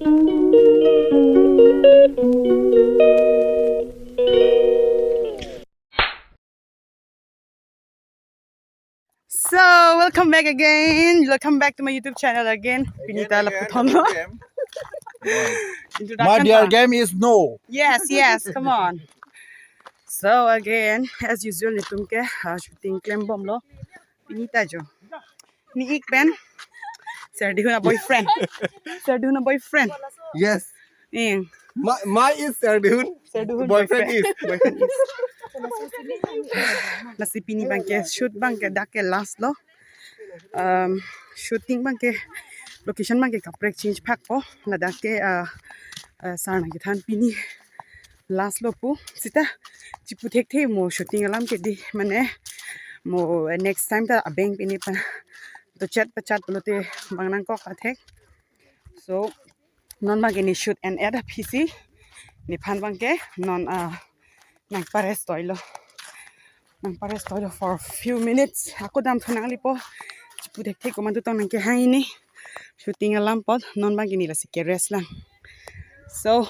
So, welcome back again. Welcome back to my YouTube channel again. Pinita Laputon. My dear game is no. Yes, come on. So again, as usual, nitum ke shooting claim bomb lo. Pinita jo. Ni ik ben. Serdihun a boyfriend. Serdihun a boyfriend. Yes. Ing. My is serdihun. Serdihun Boyfriend is. Boyfriend is. Nasi pini bangke shoot bangke dake last lo. Shooting bangke location bangke kaprek change pack po. Na dake sarna kithan pini last lo po. Sita chipu tek the mo shooting alam ke di mane mo next time ta abeng pini pa to chat pelote bangnang ko kathek. So non magini shoot and add a PC ni phan bangke non nang pares toilo. Nang pares toilo for a few minutes. Ako dam thunang lipo. Chipu tek the ko man tu tong nang ke hai ni. Shooting alam pod non magini la sike rest lang. So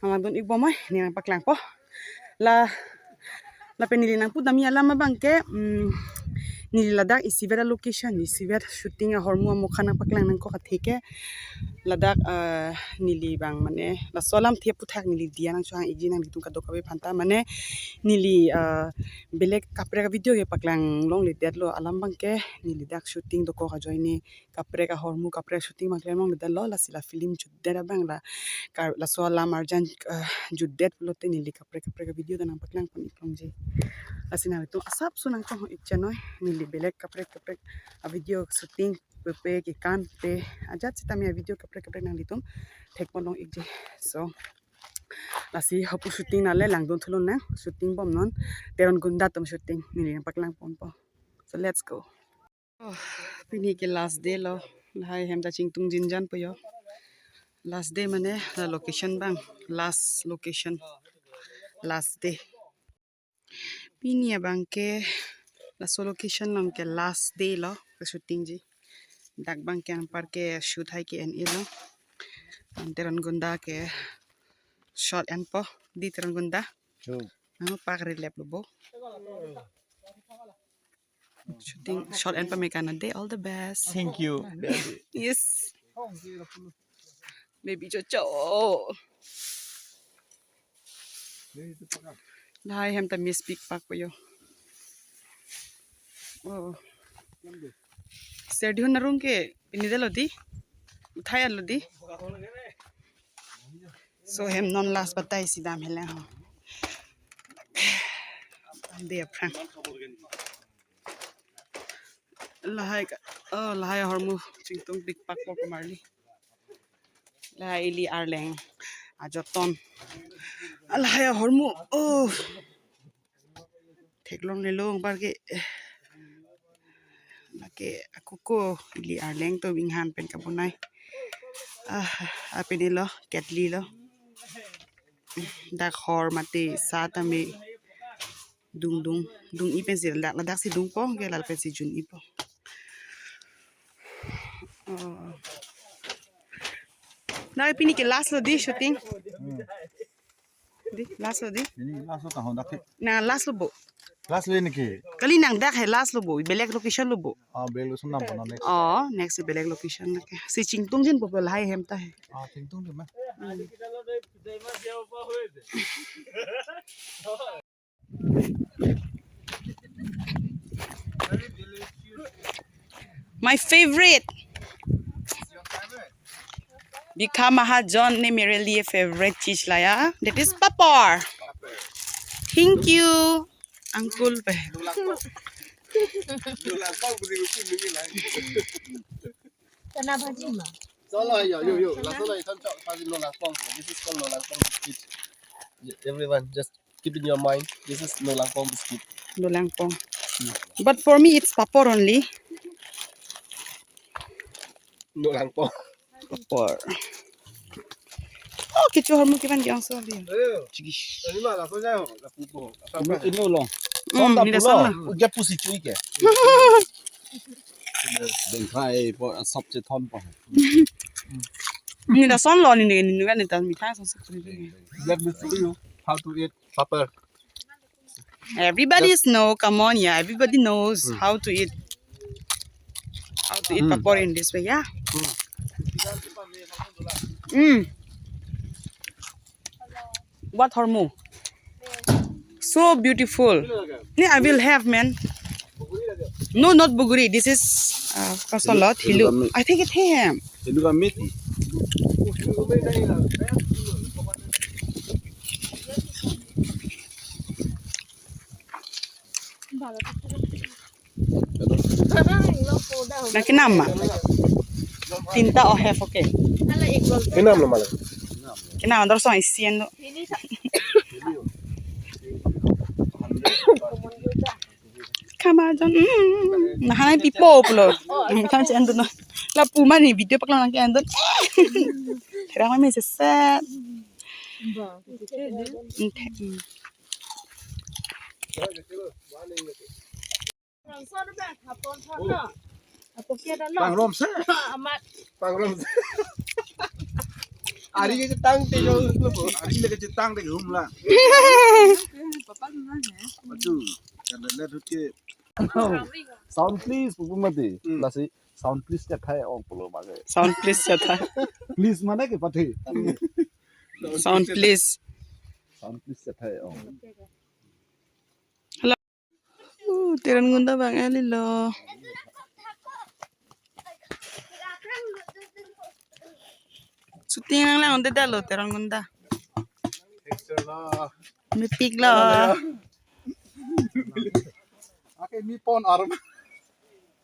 ang doon igbo mo ni nang paklang po. La pinili nang po dami alam mabangke nililadak isivera location isiver shooting a hormu mukha nang paklang nang ko katheke ladak nilibang mane la solam thia puthak nili dia nang chuang igi nang ditung ka dokabe phanta mane nili belek kapre ka video ge paklang long le dedlo alam bangke nili dak shooting doko ka joini kapre ka hormu kapre shooting makle long le lo la sila film juddera bangla la solam arjan juddet lote nili kapre ka video nang paklang pon iklongji asina itu asap sunang ko ikchanoi nili belek kapre a video shooting pepe ke kan pe ajat sita mi video kapre nang litum thek ponong ikje so lasi hapu shooting na le langdon thulon na shooting bom non teron gunda tom shooting nili paklang pon po so let's go pini ke last day lo hai hemda chingtung jinjan po yo last day mane la location bang last location last day pini abang ke la so location lang ke last day lo ke shooting ji dak bang ke par ke shoot hai ke en ilo teron gunda ke shot and po di teron gunda no pak relap lo bo shooting shot and pa mekana day all the best. Thank you. Yes baby chocho hai hem ta miss pick pak po yo oh serdihun na room ke pinidelo di uthai alo di so hem non last batai sidam hele ho de prank lahai hormu chingtung big pak po marli lahai li arleng ajoton lahai hormu oh theklong le long barke lake akuko li arleng to binghan pen kabunai apedilo ketli lo dak hor mate satame dung ipen si ladak si dung po ke lal pen si jun ipo na pini ke last lo di shooting di last lo di Ini langsung tahun dak. na last lo bo Last lane ke. kali nang dak he last lo bo belek location lo bo Belo sunam bono next. next si belek location na ke si chingtung jin po hai hem ta he Tingtung de ma. my favorite Bika Mahajon ne mere liye favorite चीज लाया that is papar thank you uncle pe Chana bhaji ma. Yo. Last one, this is called Nolangpong biscuit. Everyone, just keep in your mind. This is Nolangpong biscuit. Dolangpong but for me it's papar only Nolangpong. papar oh kichu hormu kiban gyang so bi chigish Ini mah langsung aja, la pupo. Ini ulong. ni da sang Udah pusi cuy ke. Đừng khai bỏ sắp chế thon bỏ. Ni da son lo ni ni ga ni ta mi thang son se Let me show you how to eat pepper. Everybody know, come on, yeah. Everybody knows how to eat papor in this way, yeah. What hormone? So beautiful. Yeah, I will have, man. No, not buguri. This is kasalot. Hilu. I think it's him. Itu kan meti. Nah, kenapa? Tinta or have okay. Kenam lo malah. Kenapa? Terus orang isian tu. Come on, John. Nah, hanai pipo pulo. Kan si Andon. La puma ni video paklang lagi Andon. Kira kami seset. Bang rom sa. Pangrom. Ari ke tang te jo lo bo. Ari lagi cetang dek humla. Betul. Kan lihat ke. Sound please pupumati. Lasi sound please क्या था और बोलो मागे. Sound please jata. Please mana के पथे. Sound please. Sound please क्या था और. Tiran gunda bang Ali lo. Shooting lang onde dalo tiran gunda. Mipik lo. Ake mi pon arm.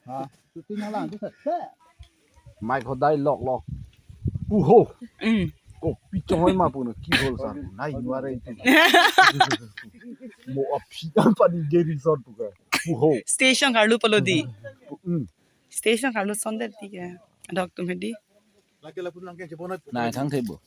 हाँ shooting lang tu set. Mic hodai lock. Puho. Ko picoy ma puno keyhole san. Nai nuare itu. Mo api apa ni geri son puka. Puho. Station karlu palo di. Station karlu sonder di ya. Dok tum hedi. Lagi lah pun langkah cepona. Nai thang table.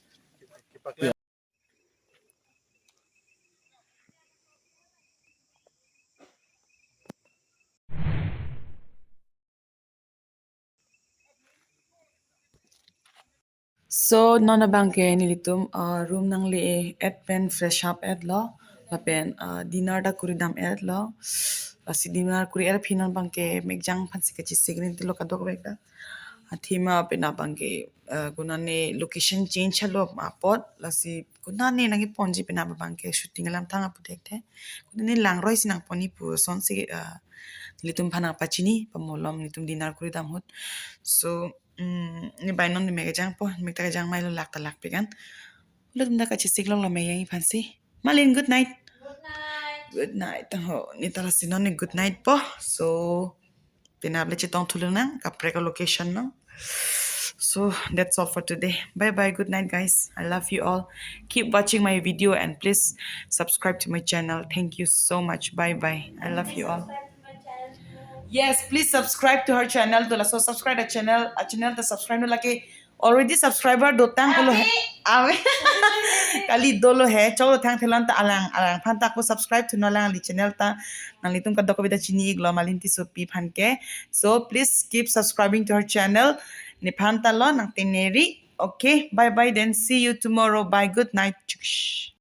So nona bangke nilitum room nang li at pen fresh up at lo la pen dinner da kuri dam at lo si dinner kuri er phinan bangke megjang phansi ka chi sigrin tilo ka dok beka athima pena bangke gunane location change halo apot la si gunane nangi ponji pena bangke shooting lam thanga putekte gunane langroi sinang poni pu son si nilitum phana pachini pamolom nilitum dinner kuri dam hot so ni bainon ni megajang po megta jang mailo lakta lakpe kan ulo tumda ka chisik long la meyangi phansi malin good night good night ho ni tala sinon ni good night po so pinable chitong tulung na ka preka location no so that's all for today bye bye good night guys I love you all keep watching my video and please subscribe to my channel thank you so much bye bye I love you all. Yes, please subscribe to her channel. So subscribe the channel. A channel to subscribe no laki already subscriber do tang ko lo hai. Ave. Kali dolo hai. Cholo tang thelan ta alang phan ta ko subscribe to no lang li channel ta nang litum ka doko bida chini glo malinti so pi phan ke. So please keep subscribing to her channel. Ni phan ta lo nang teneri. Okay, bye bye then see you tomorrow. Bye. Good night. Chush.